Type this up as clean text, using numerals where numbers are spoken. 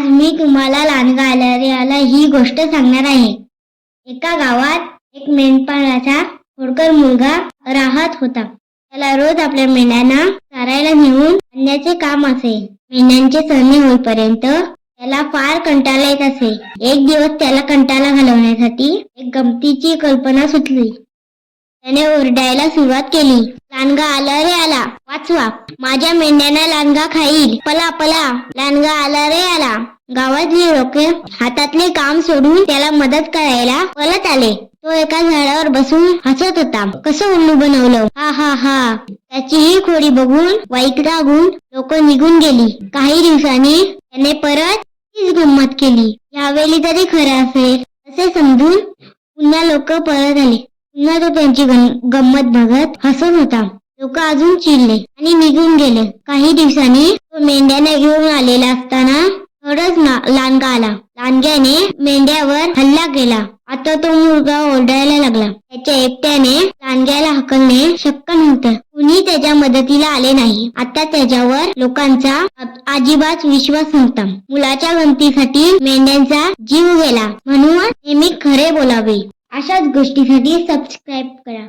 आज मी तुम्हाला लांडगा आला रे आला ही गोष्ट सांगणार आहे. एका गावात एक मेंढपाळाचा खोडकर मुलगा राहत होता. त्याला रोज आपल्या मेंढ्यांना चारायला नेऊन आणण्याचे काम असे. मेंढ्यांचे सरणे होईपर्यंत त्याला फार कंटाळा येत असे. एक दिवस त्याला कंटाळा घालवण्यासाठी एक गमतीची कल्पना सुचली. त्याने ओरडायला सुरुवात केली, लांडगा आला रे आला, वाचवा, माझ्या मेंढ्यांना लांडगा खाईल, पला पला, लांडगा आला रे आला. गावातली लोक हातातले काम सोडून त्याला मदत करायला पळत आले. तो एका झाडावर बसून हसत होता. कसं उल्लू बनवलं, हा हा हा. त्याची ही खोडी बघून वैतागून लोक निघून गेली. काही दिवसांनी त्याने परत तीच गंमत केली. यावेळी तरी खरं असेल असे समजून पुन्हा लोक परत आले. पुन्हा तो त्यांची गंमत बघत हसत होता. लोक अजून चिडले आणि निघून गेले. काही दिवसांनी तो मेंढ्याने घेऊन आलेला असताना थोडच लांडगा आला. लांडग्याने मेंढ्यावर हल्ला केला. आता तो मुलगा ओरडायला लागला. त्याच्या एकट्याने लांडग्याला हाकलणे शक्य नव्हतं. कुणी त्याच्या मदतीला आले नाही. आता त्याच्यावर लोकांचा अजिबात विश्वास नव्हता. मुलाच्या गमतीसाठी मेंढ्यांचा जीव गेला. म्हणून नेहमी खरे बोलावे. अशाच गोष्टीसाठी सबस्क्राईब करा.